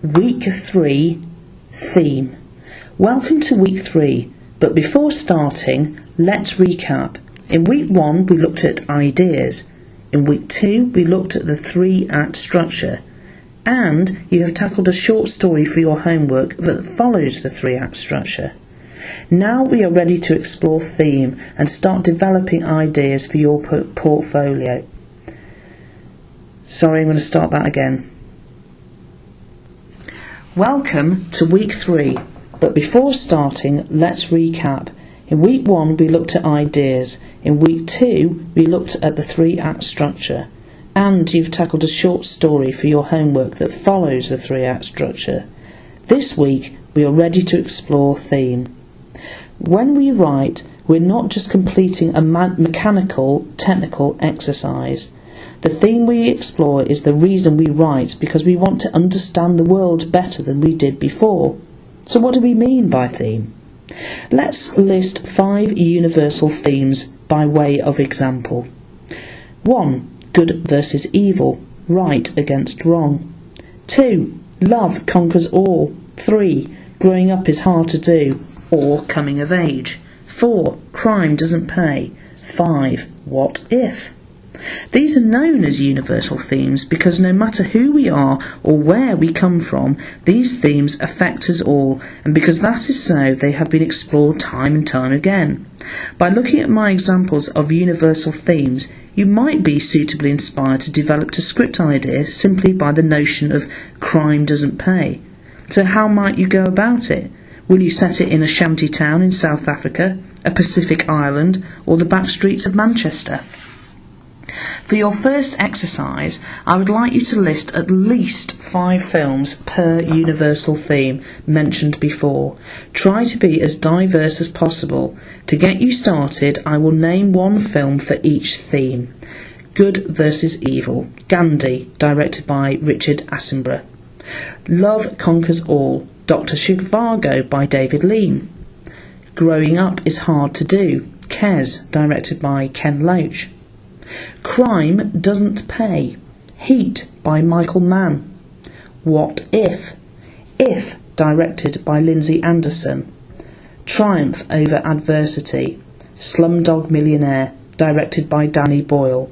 Week 3 theme. Welcome to week 3, but before starting, let's recap. In week 1 we looked at ideas. In week 2 we looked at the 3-act structure. And you have tackled a short story for your homework that follows the 3-act structure. Now we are ready to explore theme and start developing ideas for your portfolio. Sorry, I'm going to start that again. Welcome to week 3, but before starting, let's recap. In week 1 we looked at ideas. In week 2 we looked at the 3-act structure. And you've tackled a short story for your homework that follows the 3-act structure. This week we are ready to explore theme. When we write, we're not just completing a mechanical, technical exercise. The theme we explore is the reason we write, because we want to understand the world better than we did before. So what do we mean by theme? Let's list 5 universal themes by way of example. 1. Good versus evil, right against wrong. 2. Love conquers all. 3. Growing up is hard to do, or coming of age. 4. Crime doesn't pay. 5. What if? These are known as universal themes because no matter who we are or where we come from, these themes affect us all, and because that is so, they have been explored time and time again. By looking at my examples of universal themes, you might be suitably inspired to develop a script idea simply by the notion of crime doesn't pay. So how might you go about it? Will you set it in a shanty town in South Africa, a Pacific island, or the back streets of Manchester? For your first exercise, I would like you to list at least 5 films per universal theme mentioned before. Try to be as diverse as possible. To get you started, I will name one film for each theme. Good versus Evil, Gandhi, directed by Richard Attenborough. Love Conquers All, Dr. Zhivago by David Lean. Growing Up is Hard to Do, Kes, directed by Ken Loach. Crime Doesn't Pay, Heat by Michael Mann. What If? If, directed by Lindsay Anderson. Triumph Over Adversity, Slumdog Millionaire, directed by Danny Boyle.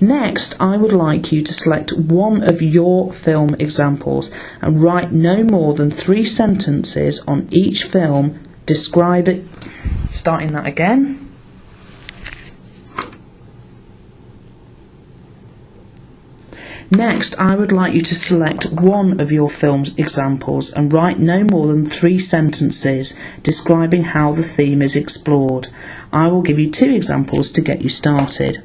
Next, I would like you to select one of your film examples and write no more than 3 sentences on each film. Describe it. Starting that again. Next, I would like you to select one of your film's examples and write no more than 3 sentences describing how the theme is explored. I will give you 2 examples to get you started.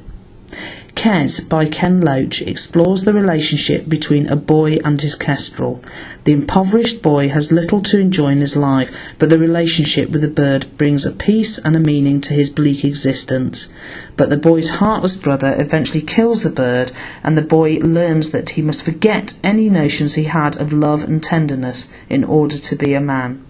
Kes by Ken Loach explores the relationship between a boy and his kestrel. The impoverished boy has little to enjoy in his life, but the relationship with the bird brings a peace and a meaning to his bleak existence. But the boy's heartless brother eventually kills the bird, and the boy learns that he must forget any notions he had of love and tenderness in order to be a man.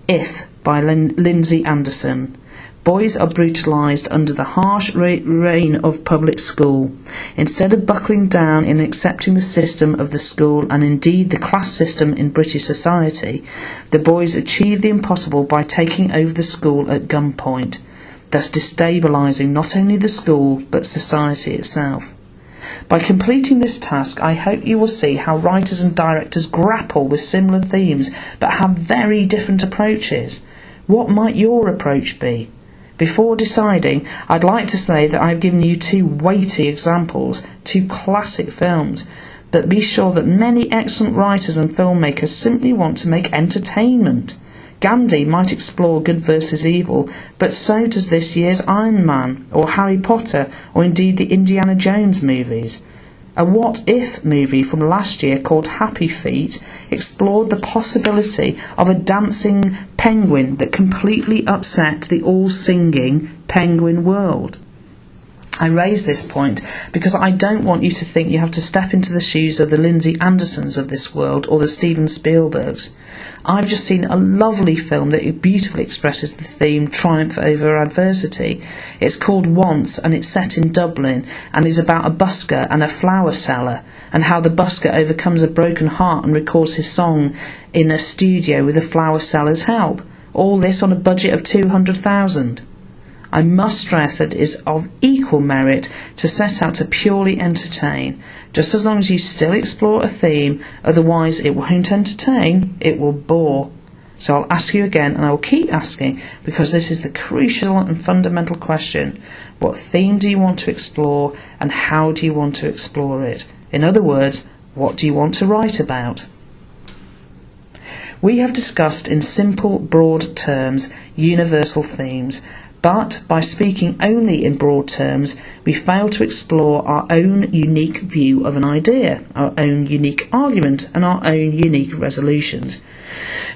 If by Lindsay Anderson. Boys are brutalised under the harsh reign of public school. Instead of buckling down in accepting the system of the school and indeed the class system in British society, the boys achieve the impossible by taking over the school at gunpoint, thus destabilising not only the school but society itself. By completing this task, I hope you will see how writers and directors grapple with similar themes but have very different approaches. What might your approach be? Before deciding, I'd like to say that I've given you 2 weighty examples, 2 classic films, but be sure that many excellent writers and filmmakers simply want to make entertainment. Gandhi might explore good versus evil, but so does this year's Iron Man, or Harry Potter, or indeed the Indiana Jones movies. A What If movie from last year called Happy Feet explored the possibility of a dancing penguin that completely upset the all-singing penguin world. I raise this point because I don't want you to think you have to step into the shoes of the Lindsay Andersons of this world or the Steven Spielbergs. I've just seen a lovely film that beautifully expresses the theme triumph over adversity. It's called Once, and it's set in Dublin, and is about a busker and a flower seller, and how the busker overcomes a broken heart and records his song in a studio with the flower seller's help. All this on a budget of $200,000. I must stress that it is of equal merit to set out to purely entertain, just as long as you still explore a theme, otherwise it won't entertain, it will bore. So I'll ask you again, and I will keep asking, because this is the crucial and fundamental question. What theme do you want to explore, and how do you want to explore it? In other words, what do you want to write about? We have discussed in simple, broad terms universal themes, but by speaking only in broad terms, we fail to explore our own unique view of an idea, our own unique argument, and our own unique resolutions.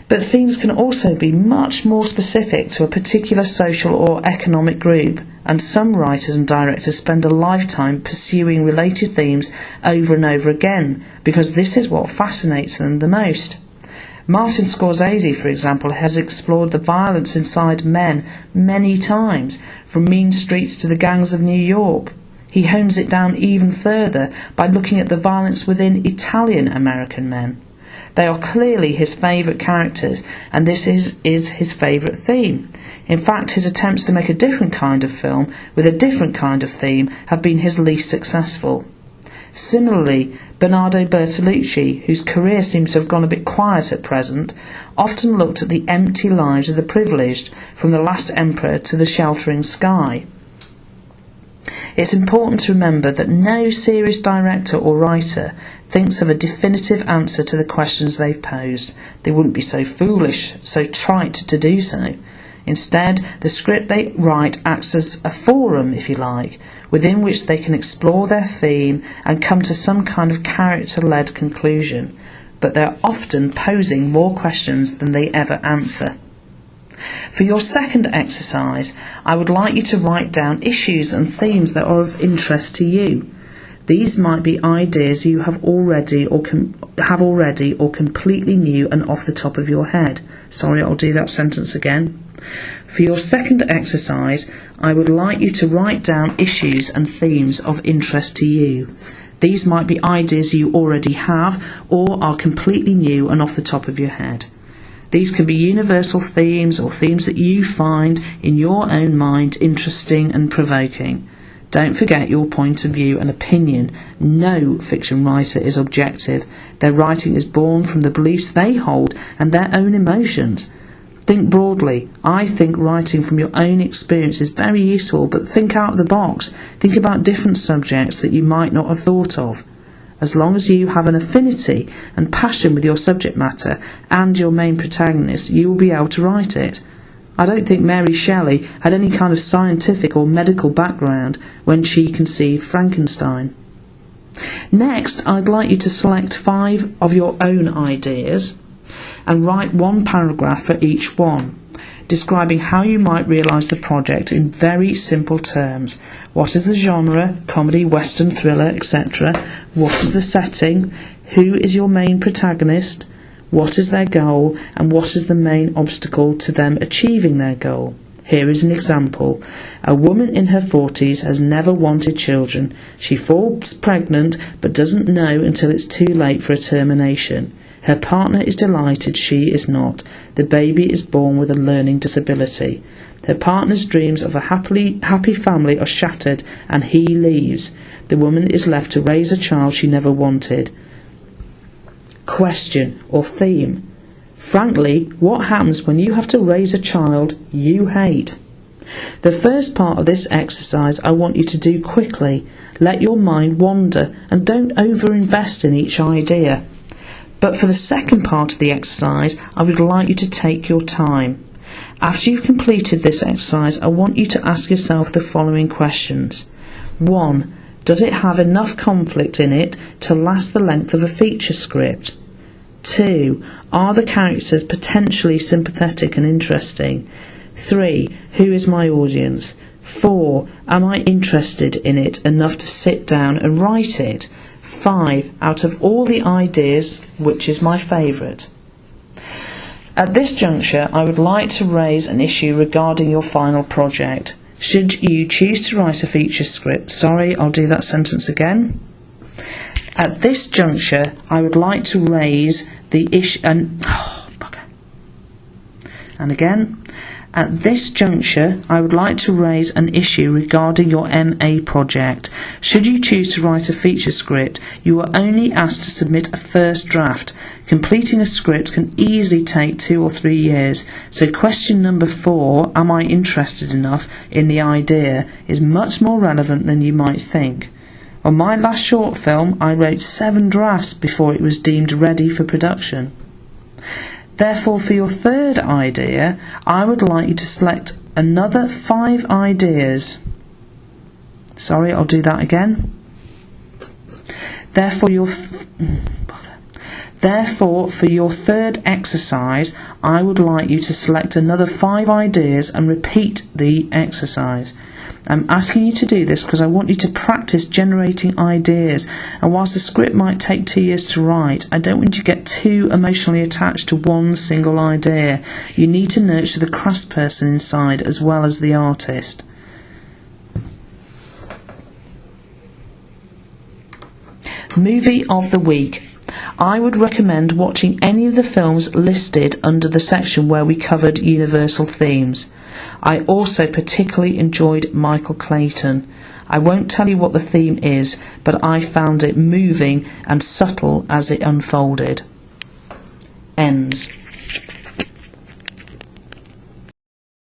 But themes can also be much more specific to a particular social or economic group, and some writers and directors spend a lifetime pursuing related themes over and over again, because this is what fascinates them the most. Martin Scorsese, for example, has explored the violence inside men many times, from mean streets to the gangs of New York. He hones it down even further by looking at the violence within Italian-American men. They are clearly his favourite characters, and this is his favourite theme. In fact, his attempts to make a different kind of film with a different kind of theme have been his least successful. Similarly, Bernardo Bertolucci, whose career seems to have gone a bit quiet at present, often looked at the empty lives of the privileged, from The Last Emperor to The Sheltering Sky. It's important to remember that no serious director or writer thinks of a definitive answer to the questions they've posed. They wouldn't be so foolish, so trite to do so. Instead, the script they write acts as a forum, if you like, within which they can explore their theme and come to some kind of character-led conclusion, but they're often posing more questions than they ever answer. For your second exercise, I would like you to write down issues and themes that are of interest to you. These might be ideas you have already or completely new and off the top of your head. Sorry, I'll do that sentence again. For your second exercise, I would like you to write down issues and themes of interest to you. These might be ideas you already have or are completely new and off the top of your head. These can be universal themes or themes that you find in your own mind interesting and provoking. Don't forget your point of view and opinion. No fiction writer is objective. Their writing is born from the beliefs they hold and their own emotions. Think broadly. I think writing from your own experience is very useful, but think out of the box. Think about different subjects that you might not have thought of. As long as you have an affinity and passion with your subject matter and your main protagonist, you will be able to write it. I don't think Mary Shelley had any kind of scientific or medical background when she conceived Frankenstein. Next, I'd like you to select 5 of your own ideas and write 1 paragraph for each one, describing how you might realise the project in very simple terms. What is the genre, comedy, western, thriller, etc.? What is the setting? Who is your main protagonist? What is their goal, and what is the main obstacle to them achieving their goal? Here is an example. A woman in her 40s has never wanted children. She falls pregnant but doesn't know until it's too late for a termination. Her partner is delighted, she is not. The baby is born with a learning disability. Her partner's dreams of a happy family are shattered and he leaves. The woman is left to raise a child she never wanted. Question or theme. Frankly, what happens when you have to raise a child you hate? The first part of this exercise I want you to do quickly. Let your mind wander and don't overinvest in each idea. But for the second part of the exercise, I would like you to take your time. After you've completed this exercise, I want you to ask yourself the following questions. 1. Does it have enough conflict in it to last the length of a feature script? 2. Are the characters potentially sympathetic and interesting? 3. Who is my audience? 4. Am I interested in it enough to sit down and write it? 5. Out of all the ideas, which is my favourite? At this juncture, I would like to raise an issue regarding your final project. Should you choose to write a feature script... Sorry, I'll do that sentence again. At this juncture, I would like to raise the issue... And again, at this juncture, I would like to raise an issue regarding your MA project. Should you choose to write a feature script, you are only asked to submit a first draft. Completing a script can easily take 2 or 3 years. So question number 4, am I interested enough in the idea, is much more relevant than you might think. On my last short film, I wrote 7 drafts before it was deemed ready for production. Therefore, for your third idea, I would like you to select another 5 ideas. Sorry, I'll do that again. Therefore, for your third exercise, I would like you to select another 5 ideas and repeat the exercise. I'm asking you to do this because I want you to practice generating ideas, and whilst the script might take 2 years to write, I don't want you to get too emotionally attached to one single idea. You need to nurture the craftsperson inside as well as the artist. Movie of the week. I would recommend watching any of the films listed under the section where we covered universal themes. I also particularly enjoyed Michael Clayton. I won't tell you what the theme is, but I found it moving and subtle as it unfolded. Ends.